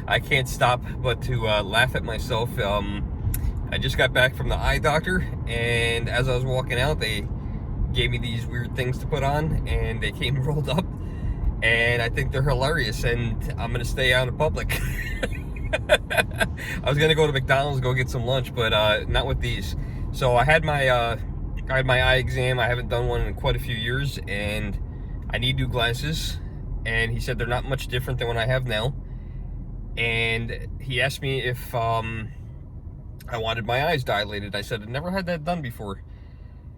I can't stop but to laugh at myself. I just got back from the eye doctor, and as I was walking out, they gave me these weird things to put on, and they came rolled up, and I think they're hilarious, and I'm gonna stay out in public. I was gonna go to McDonald's, go get some lunch, but not with these. So I had my eye exam. I haven't done one in quite a few years, and I need new glasses. And he said they're not much different than what I have now. And he asked me if I wanted my eyes dilated. I said I'd never had that done before.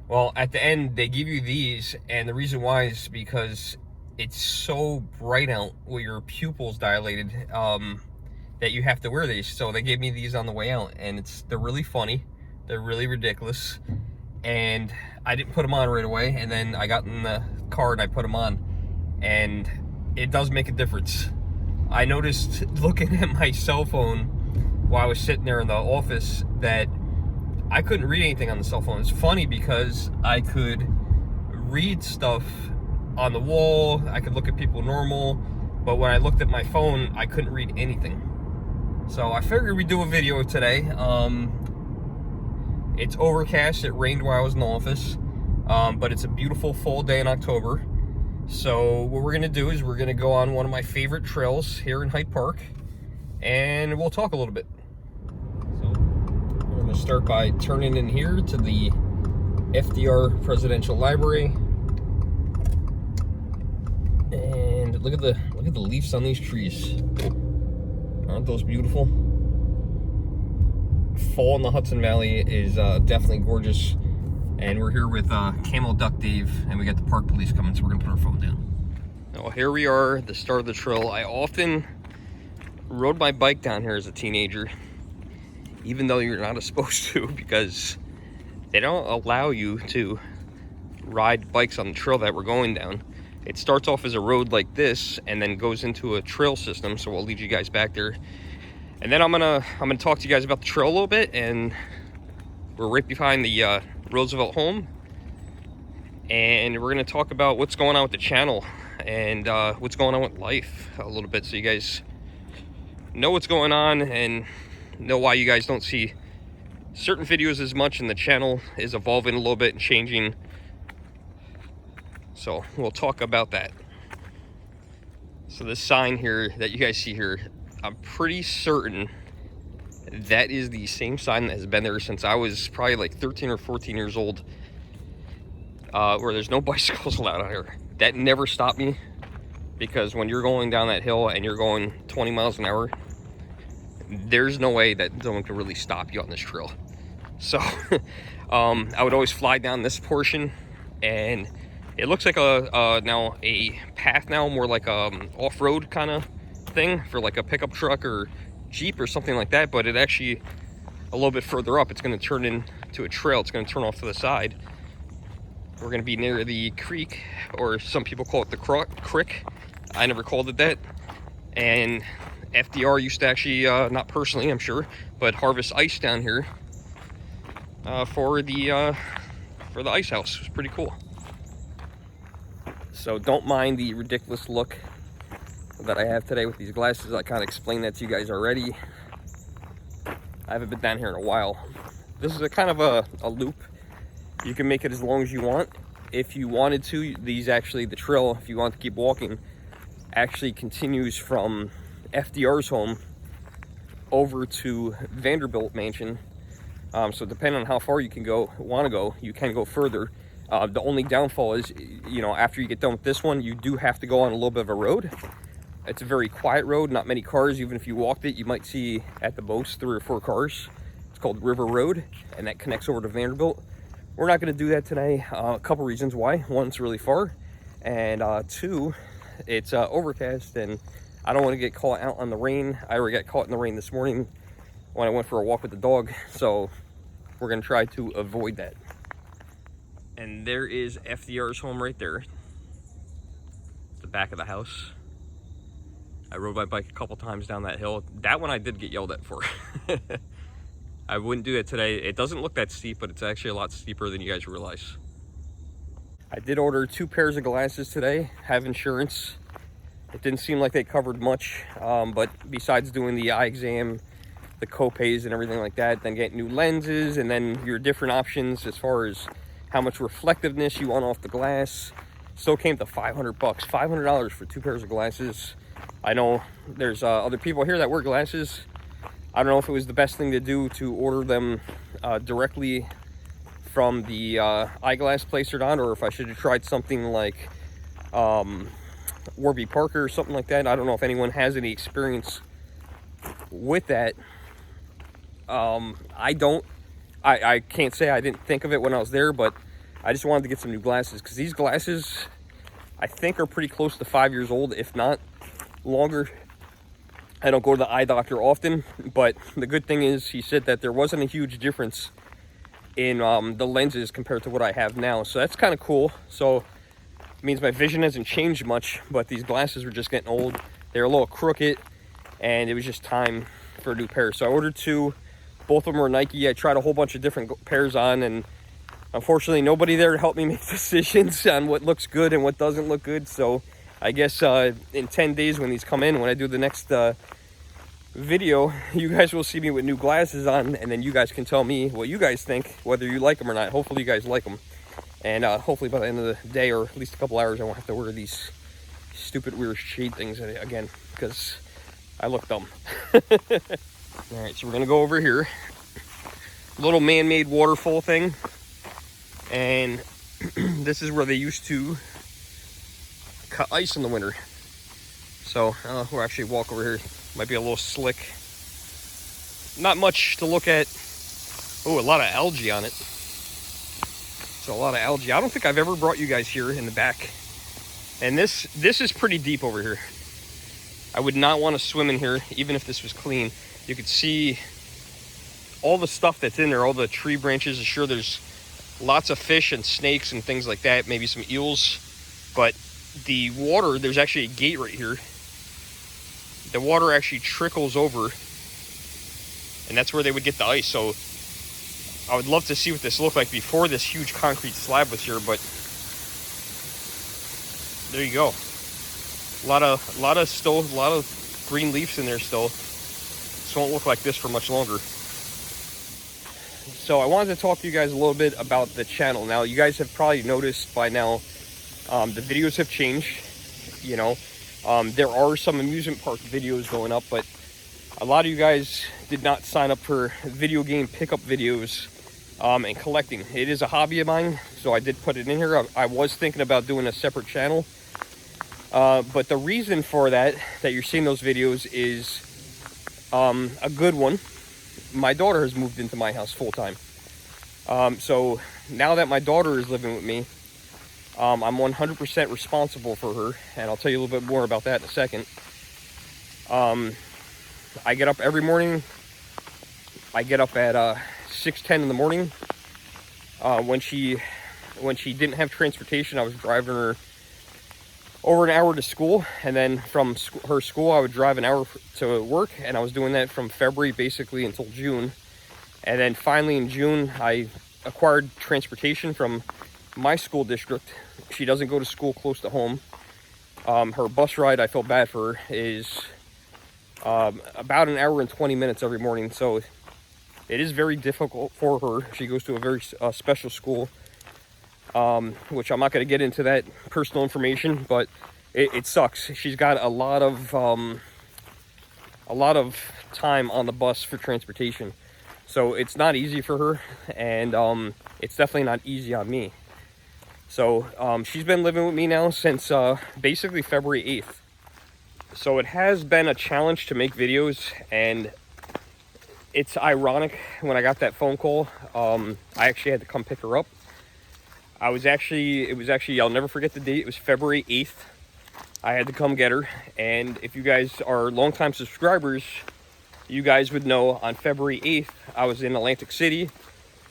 Well, at the end, they give you these, and the reason why is because it's so bright out with your pupils dilated that you have to wear these. So they gave me these on the way out, and they're really funny. They're really ridiculous. And I didn't put them on right away, and then I got in the car and I put them on, and it does make a difference. I noticed looking at my cell phone while I was sitting there in the office that I couldn't read anything on the cell phone. It's funny because I could read stuff on the wall, I could look at people normal, but when I looked at my phone, I couldn't read anything. So I figured we'd do a video today. It's overcast, it rained while I was in the office, but it's a beautiful fall day in October. So what we're gonna do is we're gonna go on one of my favorite trails here in Hyde Park, and we'll talk a little bit. So we're gonna start by turning in here to the FDR Presidential Library. And look at the leaves on these trees. Aren't those beautiful? Fall in the Hudson Valley is definitely gorgeous. And we're here with Camel Duck Dave, and we got the park police coming, so we're gonna put our phone down. Now here we are at the start of the trail. I often rode my bike down here as a teenager, even though you're not supposed to, because they don't allow you to ride bikes on the trail that we're going down. It starts off as a road like this and then goes into a trail system, so we'll lead you guys back there. And then I'm gonna talk to you guys about the trail a little bit, and we're right behind the Roosevelt home, and we're gonna talk about what's going on with the channel and what's going on with life a little bit, so you guys know what's going on and know why you guys don't see certain videos as much, and the channel is evolving a little bit and changing. So we'll talk about that. So this sign here that you guys see here, I'm pretty certain that is the same sign that has been there since I was probably like 13 or 14 years old, where there's no bicycles allowed out here. That never stopped me, because when you're going down that hill and you're going 20 miles an hour, there's no way that someone can really stop you on this trail. So I would always fly down this portion, and it looks like now a path now, more like off-road kind of thing for like a pickup truck or Jeep or something like that, but it actually, a little bit further up, it's going to turn into a trail. It's going to turn off to the side. We're going to be near the creek, or some people call it the crick. I never called it that. And FDR used to actually, not personally, I'm sure, but harvest ice down here for the ice house. It was pretty cool. So don't mind the ridiculous look that I have today with these glasses. I kind of explained that to you guys already. I haven't been down here in a while. This is a kind of a loop. You can make it as long as you want. If you wanted to, the trail, if you want to keep walking, actually continues from FDR's home over to Vanderbilt Mansion. So depending on how far you can want to go, you can go further. The only downfall is, after you get done with this one, you do have to go on a little bit of a road. It's a very quiet road, not many cars. Even if you walked it, you might see at the most 3 or 4 cars. It's called River Road, and that connects over to Vanderbilt. We're not going to do that today. A couple reasons why. One, it's really far, and 2, it's overcast, and I don't want to get caught out on the rain. I already got caught in the rain this morning when I went for a walk with the dog, so we're going to try to avoid that. And there is FDR's home right there. The back of the house. I rode my bike a couple times down that hill. That one I did get yelled at for. I wouldn't do that today. It doesn't look that steep, but it's actually a lot steeper than you guys realize. I did order 2 pairs of glasses today, have insurance, It didn't seem like they covered much, but besides doing the eye exam, the copays and everything like that, then get new lenses, and then your different options as far as how much reflectiveness you want off the glass, still came to $500. $500 for 2 pairs of glasses. I know there's other people here that wear glasses. I don't know if it was the best thing to do to order them directly from the eyeglass place or not, or if I should have tried something like Warby Parker or something like that. I don't know if anyone has any experience with that. I don't. I can't say I didn't think of it when I was there, but I just wanted to get some new glasses, because these glasses, I think, are pretty close to 5 years old, if not longer. I don't go to the eye doctor often, but the good thing is he said that there wasn't a huge difference in the lenses compared to what I have now. So that's kind of cool. So it means my vision hasn't changed much, but these glasses were just getting old. They're a little crooked, and it was just time for a new pair. So I ordered 2. Both of them were Nike. I tried a whole bunch of different pairs on, and unfortunately nobody there to help me make decisions on what looks good and what doesn't look good. So I guess in 10 days when these come in, when I do the next video, you guys will see me with new glasses on, and then you guys can tell me what you guys think, whether you like them or not. Hopefully you guys like them, and hopefully by the end of the day, or at least a couple hours, I won't have to wear these stupid weird shade things again, because I look dumb. All right, so we're gonna go over here, little man-made waterfall thing, and this is where they used to cut ice in the winter. So we'll actually walk over here. Might be a little slick. Not much to look at. Oh, a lot of algae on it. So a lot of algae. I don't think I've ever brought you guys here in the back. And this is pretty deep over here. I would not want to swim in here, even if this was clean. You could see all the stuff that's in there, all the tree branches. I'm sure there's lots of fish and snakes and things like that, maybe some eels. But the water, there's actually a gate right here. The water actually trickles over, and that's where they would get the ice. So I would love to see what this looked like before this huge concrete slab was here, but there you go. A lot of green leaves in there still. This won't look like this for much longer. So I wanted to talk to you guys a little bit about the channel. Now, you guys have probably noticed by now, the videos have changed. You know, there are some amusement park videos going up, but a lot of you guys did not sign up for video game pickup videos and collecting. It is a hobby of mine, so I did put it in here. I was thinking about doing a separate channel, but the reason for that you're seeing those videos is a good one. My daughter has moved into my house full-time. So now that my daughter is living with me, I'm 100% responsible for her, and I'll tell you a little bit more about that in a second. I get up every morning. I get up at 6:10 in the morning. When she didn't have transportation, I was driving her over an hour to school, and then from her school I would drive an hour to work, and I was doing that from February basically until June. And then finally in June I acquired transportation from my school district. She doesn't go to school close to home. Her bus ride, I feel bad for her, is about an hour and 20 minutes every morning, so it is very difficult for her. She goes to a very special school, which I'm not going to get into that personal information, but it sucks. She's got a lot of time on the bus for transportation, so it's not easy for her, and it's definitely not easy on me. So she's been living with me now since basically February 8th. So it has been a challenge to make videos, and it's ironic. When I got that phone call, I actually had to come pick her up. It was actually, I'll never forget the date. It was February 8th. I had to come get her. And if you guys are longtime subscribers, you guys would know on February 8th, I was in Atlantic City.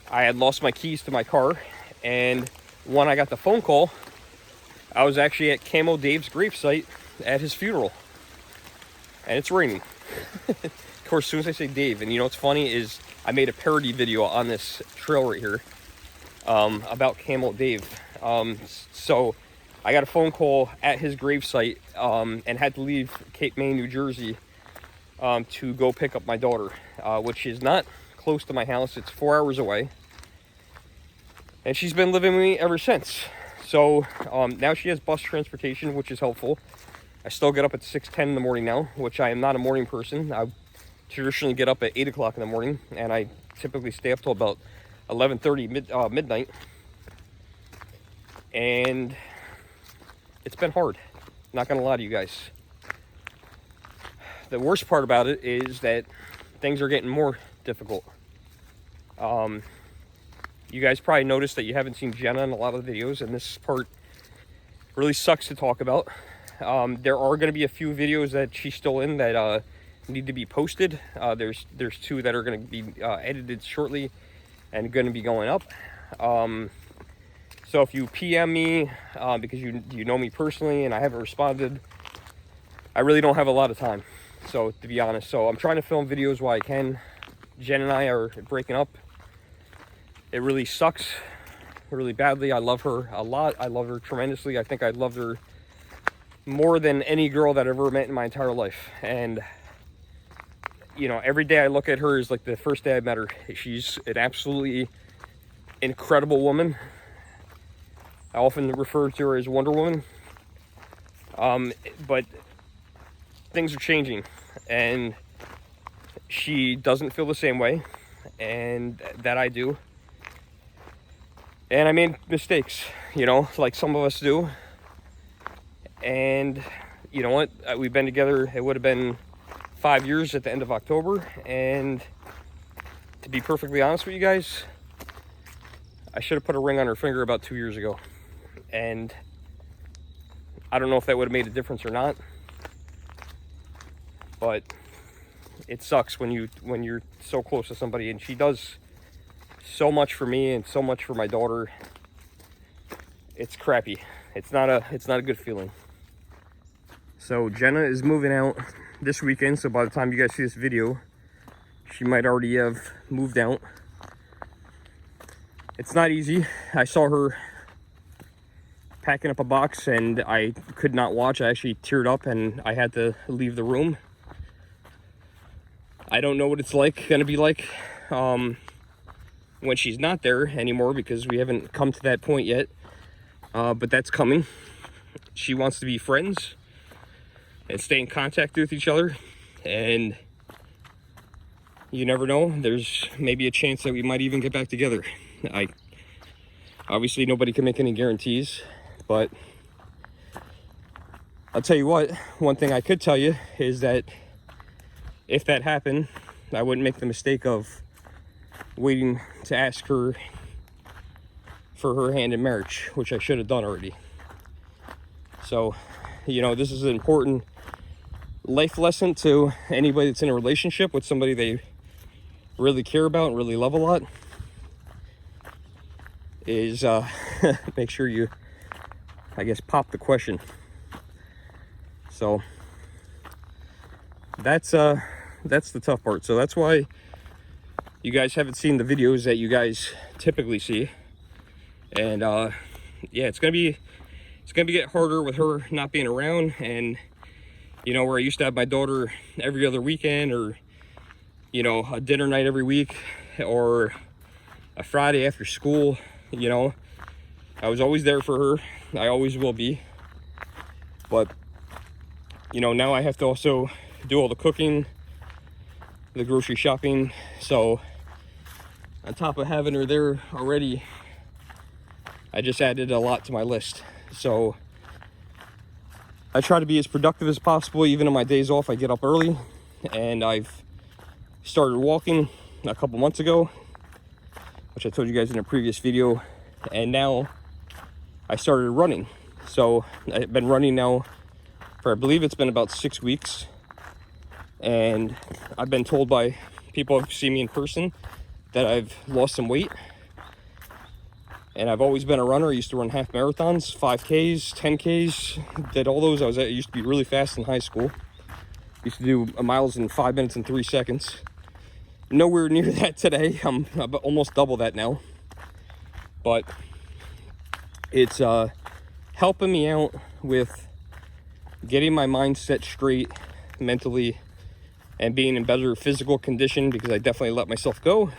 I had lost my keys to my car. And when I got the phone call, I was actually at Camo Dave's gravesite at his funeral. And it's raining. Of course, as soon as I say Dave, and you know what's funny is I made a parody video on this trail right here about Camo Dave. So I got a phone call at his gravesite and had to leave Cape May, New Jersey to go pick up my daughter, which is not close to my house. It's 4 hours away. And she's been living with me ever since. So now she has bus transportation, which is helpful. I still get up at 6:10 in the morning now, which I am not a morning person. I traditionally get up at 8 o'clock in the morning, and I typically stay up till about 11:30 midnight. And it's been hard, not gonna lie to you guys. The worst part about it is that things are getting more difficult. You guys probably noticed that you haven't seen Jenna in a lot of the videos, and this part really sucks to talk about. There are going to be a few videos that she's still in that need to be posted. There's 2 that are going to be edited shortly and going to be going up. So if you PM me because you know me personally and I haven't responded, I really don't have a lot of time. So to be honest, so I'm trying to film videos while I can. Jen and I are breaking up. It really sucks really badly. I love her a lot. I love her tremendously. I think I loved her more than any girl that I've ever met in my entire life. And, you know, every day I look at her is like the first day I met her. She's an absolutely incredible woman. I often refer to her as Wonder Woman. But things are changing, and she doesn't feel the same way, and that I do. And I made mistakes, you know, like some of us do. And you know what? We've been together, it would have been 5 years at the end of October. And to be perfectly honest with you guys, I should have put a ring on her finger about 2 years ago. And I don't know if that would have made a difference or not. But it sucks when you're so close to somebody, and she does so much for me and so much for my daughter. It's crappy. It's not a good feeling. So Jenna is moving out this weekend, so by the time you guys see this video, she might already have moved out. It's not easy. I saw her packing up a box and I could not watch. I actually teared up and I had to leave the room. I don't know what it's gonna be like when she's not there anymore, because we haven't come to that point yet. But that's coming. She wants to be friends and stay in contact with each other, and you never know, there's maybe a chance that we might even get back together. Obviously nobody can make any guarantees, but I'll tell you what, one thing I could tell you is that if that happened, I wouldn't make the mistake of waiting to ask her for her hand in marriage, which I should have done already. So, you know, this is an important life lesson to anybody that's in a relationship with somebody they really care about and really love a lot, is make sure you, I guess, pop the question. So that's the tough part. So that's why you guys haven't seen the videos that you guys typically see. And yeah, it's gonna get harder with her not being around. And you know, where I used to have my daughter every other weekend, or you know, a dinner night every week, or a Friday after school, you know, I was always there for her. I always will be. But you know, now I have to also do all the cooking, the grocery shopping. So on top of having her there already, I just added a lot to my list. So I try to be as productive as possible. Even on my days off, I get up early, and I've started walking a couple months ago, which I told you guys in a previous video. And now I started running. So I've been running now for, I believe it's been about 6 weeks. And I've been told by people who've seen me in person that I've lost some weight. And I've always been a runner. I used to run half marathons, 5Ks, 10Ks, did all those. I used to be really fast in high school. Used to do miles in 5 minutes and 3 seconds. Nowhere near that today. I'm almost double that now. But it's helping me out with getting my mindset straight mentally and being in better physical condition, because I definitely let myself go,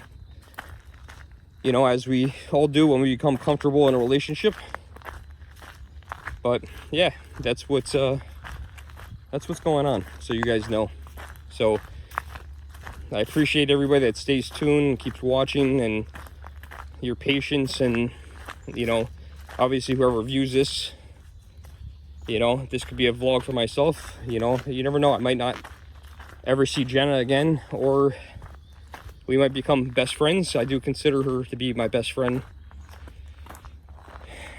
you know, as we all do when we become comfortable in a relationship. But yeah, that's what's going on, so you guys know. So I appreciate everybody that stays tuned and keeps watching, and your patience, and you know, obviously whoever views this, you know, this could be a vlog for myself. You know, you never know, I might not ever see Jenna again, or we might become best friends. I do consider her to be my best friend,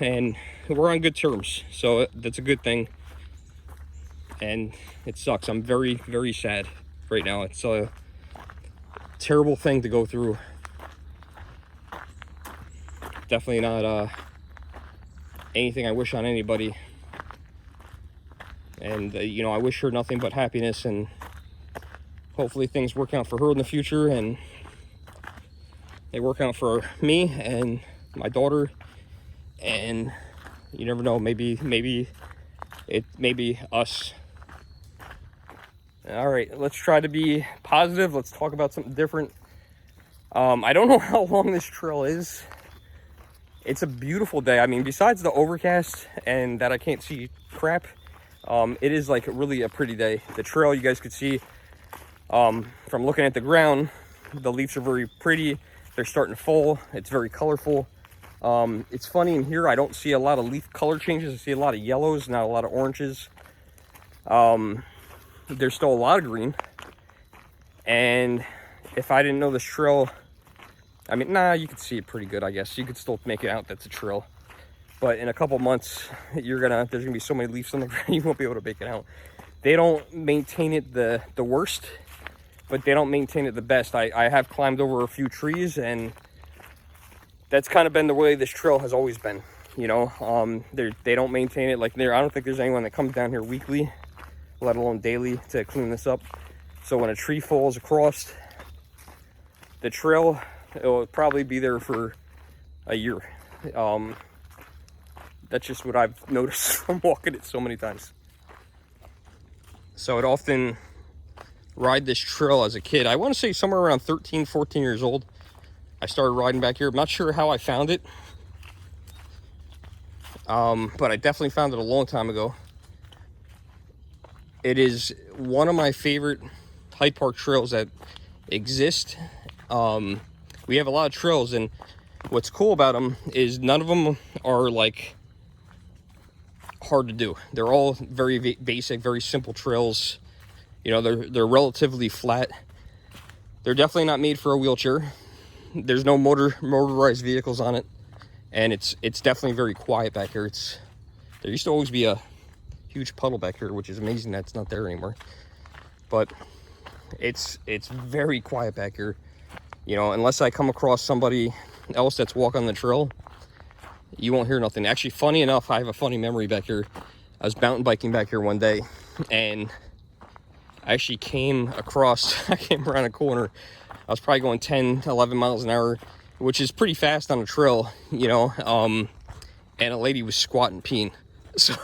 and we're on good terms, so that's a good thing. And it sucks. I'm very, very sad right now. It's a terrible thing to go through. Definitely not anything I wish on anybody. And you know, I wish her nothing but happiness, and hopefully things work out for her in the future, and they work out for me and my daughter. And you never know, maybe us. All right, let's try to be positive. Let's talk about something different. I don't know how long this trail is. It's a beautiful day. I mean, besides the overcast and that I can't see crap, it is like really a pretty day. The trail, you guys could see from looking at the ground, the leaves are very pretty. They're starting to fall. It's very colorful. It's funny, in here I don't see a lot of leaf color changes. I see a lot of yellows, not a lot of oranges. There's still a lot of green. And if I didn't know this trail, I mean, you could see it pretty good, I guess. You could still make it out that's a trail. But in a couple months, there's gonna be so many leaves on the ground, you won't be able to make it out. They don't maintain it the worst, but they don't maintain it the best. I have climbed over a few trees, and that's kind of been the way this trail has always been. You know, they don't maintain it like there. I don't think there's anyone that comes down here weekly, let alone daily, to clean this up. So when a tree falls across the trail, it'll probably be there for a year. That's just what I've noticed from walking it so many times. So I'd often ride this trail as a kid. I want to say somewhere around 13, 14 years old. I started riding back here. I'm not sure how I found it. But I definitely found it a long time ago. It is one of my favorite Hyde Park trails that exist. We have a lot of trails, and what's cool about them is none of them are like hard to do. They're all very basic, very simple trails. You know, they're relatively flat. They're definitely not made for a wheelchair. There's no motorized vehicles on it, and it's definitely very quiet back here. There used to always be a huge puddle back here, which is amazing that's not there anymore. But it's very quiet back here. You know, unless I come across somebody else that's walking the trail, you won't hear nothing. Actually, funny enough, I have a funny memory back here. I was mountain biking back here one day, and I actually came around a corner. I was probably going 10, 11 miles an hour, which is pretty fast on a trail, you know, and a lady was squatting peeing. So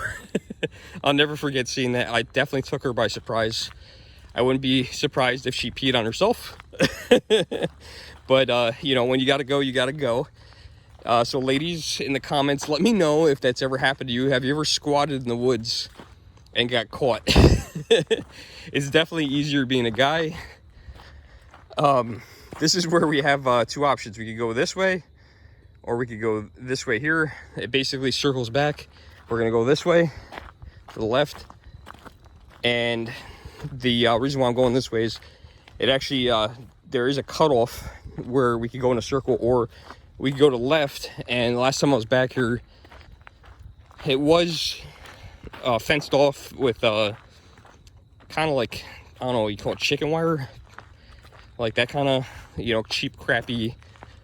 I'll never forget seeing that. I definitely took her by surprise. I wouldn't be surprised if she peed on herself. But, you know, when you got to go, you got to go. So ladies, in the comments, let me know if that's ever happened to you. Have you ever squatted in the woods and got caught? It's definitely easier being a guy. This is where we have two options. We could go this way, or we could go this way here. It basically circles back. We're gonna go this way to the left. And the reason why I'm going this way is it actually, there is a cutoff where we could go in a circle, or we could go to the left. And the last time I was back here, it was fenced off with kind of like, I don't know what you call it, chicken wire, like that kind of, you know, cheap, crappy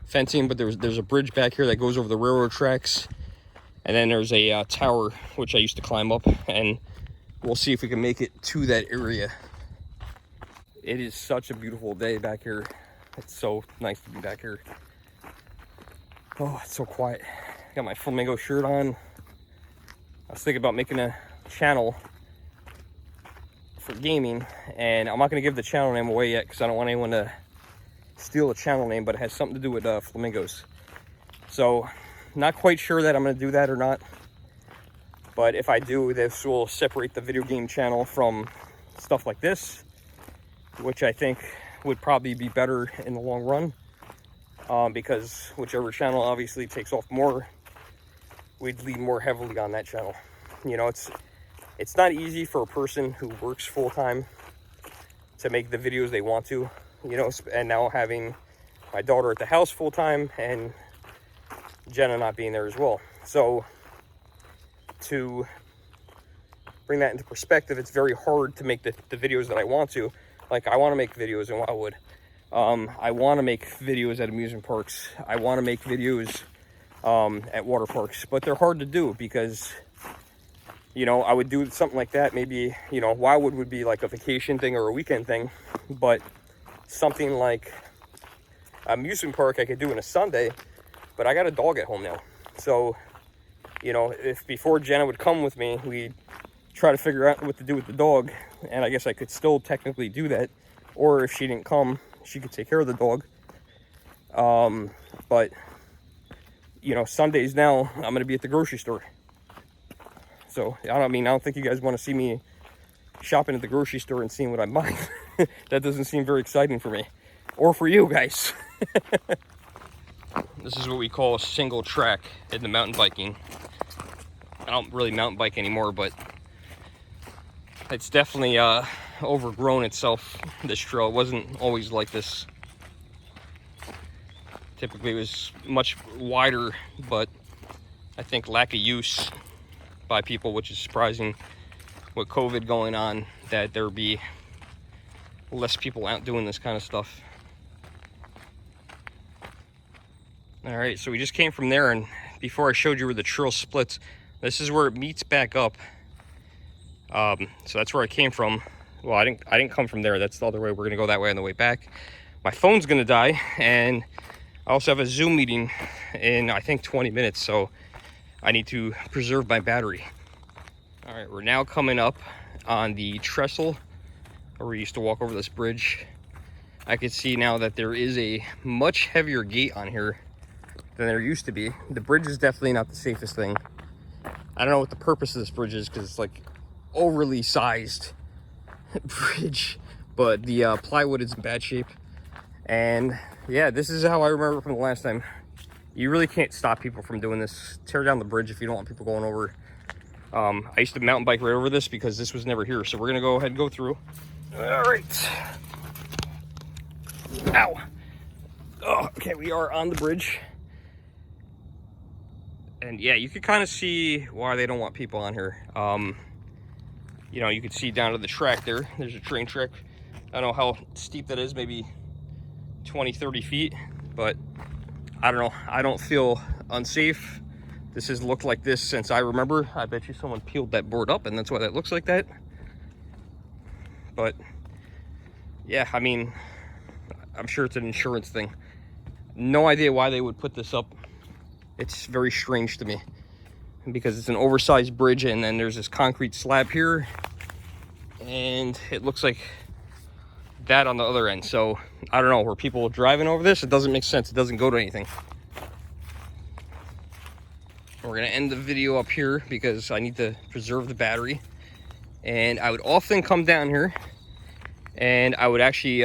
fencing. But there's a bridge back here that goes over the railroad tracks, and then there's a tower which I used to climb up, and we'll see if we can make it to that area. It is such a beautiful day back here. It's so nice to be back here. Oh, it's so quiet. Got my flamingo shirt on. I was thinking about making a channel for gaming, and I'm not going to give the channel name away yet because I don't want anyone to steal a channel name, but it has something to do with flamingos. So not quite sure that I'm going to do that or not, but if I do, this will separate the video game channel from stuff like this, which I think would probably be better in the long run, because whichever channel obviously takes off more, we'd lean more heavily on that channel. You know, it's not easy for a person who works full-time to make the videos they want to, you know, and now having my daughter at the house full-time and Jenna not being there as well. So to bring that into perspective, it's very hard to make the videos that I want to. Like, I want to make videos in Wildwood. I want to make videos at amusement parks. I want to make videos at water parks, but they're hard to do because, you know, I would do something like that. Maybe, you know, Wildwood would be like a vacation thing or a weekend thing, but something like amusement park I could do on a Sunday, but I got a dog at home now. So, you know, if before Jenna would come with me, we'd try to figure out what to do with the dog, and I guess I could still technically do that, or if she didn't come, she could take care of the dog. But, you know, Sundays now, I'm going to be at the grocery store. So, I don't think you guys want to see me shopping at the grocery store and seeing what I'm buying. That doesn't seem very exciting for me. Or for you guys. This is what we call a single track in the mountain biking. I don't really mountain bike anymore, but it's definitely overgrown itself, this trail. It wasn't always like this. Typically it was much wider, but I think lack of use by people, which is surprising with COVID going on, that there be less people out doing this kind of stuff. All right, so we just came from there, and before I showed you where the trail splits, this is where it meets back up. So that's where I came from. Well, I didn't come from there. That's the other way. We're gonna go that way on the way back. My phone's gonna die, and I also have a Zoom meeting in, I think, 20 minutes, so I need to preserve my battery. All right, we're now coming up on the trestle where we used to walk over this bridge. I can see now that there is a much heavier gate on here than there used to be. The bridge is definitely not the safest thing. I don't know what the purpose of this bridge is, because it's like overly sized bridge, but the plywood is in bad shape. And yeah, this is how I remember from the last time. You really can't stop people from doing this. Tear down the bridge if you don't want people going over. I used to mountain bike right over this because this was never here, so we're gonna go ahead and go through. All right. Ow. Oh, okay, we are on the bridge. And yeah, you can kind of see why they don't want people on here. You know, you can see down to the track there. There's a train track. I don't know how steep that is, maybe 20, 30 feet, but I don't know. I don't feel unsafe. This has looked like this since I remember. I bet you someone peeled that board up, and that's why that looks like that. But yeah, I mean, I'm sure it's an insurance thing. No idea why they would put this up. It's very strange to me, because it's an oversized bridge, and then there's this concrete slab here, and it looks like that on the other end. So I don't know, were people driving over this? It doesn't make sense. It doesn't go to anything. We're gonna end the video up here because I need to preserve the battery. And I would often come down here, and I would actually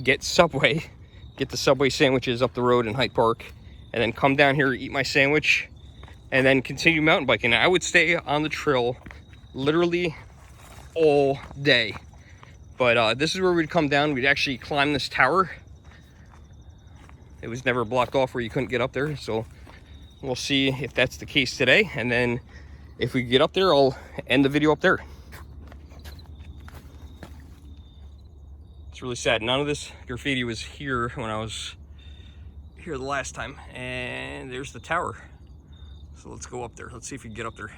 get the Subway sandwiches up the road in Hyde Park, and then come down here, eat my sandwich, and then continue mountain biking. I would stay on the trail literally all day. But this is where we'd come down. We'd actually climb this tower. It was never blocked off where you couldn't get up there, so we'll see if that's the case today. And then if we get up there, I'll end the video up there. It's really sad. None of this graffiti was here when I was here the last time. And there's the tower. So let's go up there. Let's see if we can get up there.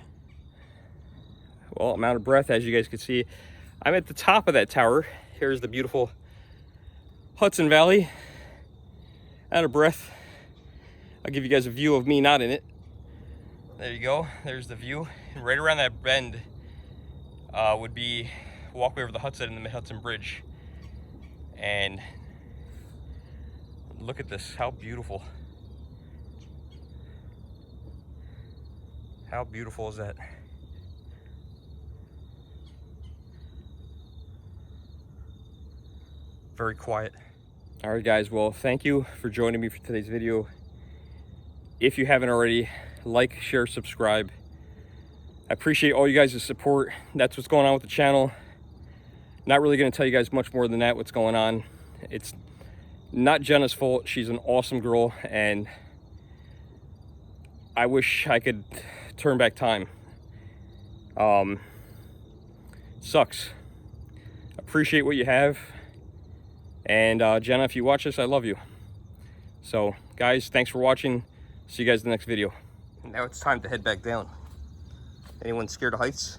Well, I'm out of breath, as you guys can see. I'm at the top of that tower. Here's the beautiful Hudson Valley. Out of breath. I'll give you guys a view of me not in it. There you go. There's the view. And right around that bend would be a walkway over the Hudson and the Mid-Hudson Bridge. And look at this. How beautiful. How beautiful is that? Very quiet. All right, guys. Well, thank you for joining me for today's video. If you haven't already, like, share, subscribe. I appreciate all you guys' support. That's what's going on with the channel. Not really going to tell you guys much more than that, what's going on. It's not Jenna's fault. She's an awesome girl, and I wish I could turn back time. Sucks. Appreciate what you have. And Jenna, if you watch this, I love you. So, guys, thanks for watching. See you guys in the next video. Now it's time to head back down. Anyone scared of heights?